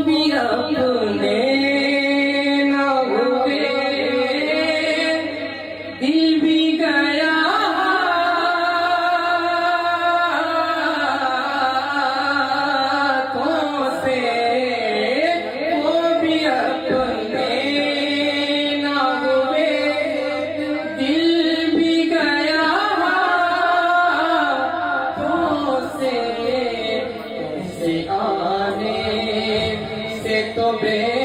भी अपने न हुए, दिल भी गया हाथों से, वो भी अपने न हुए, दिल भी गया हाथों से। आने से तो बे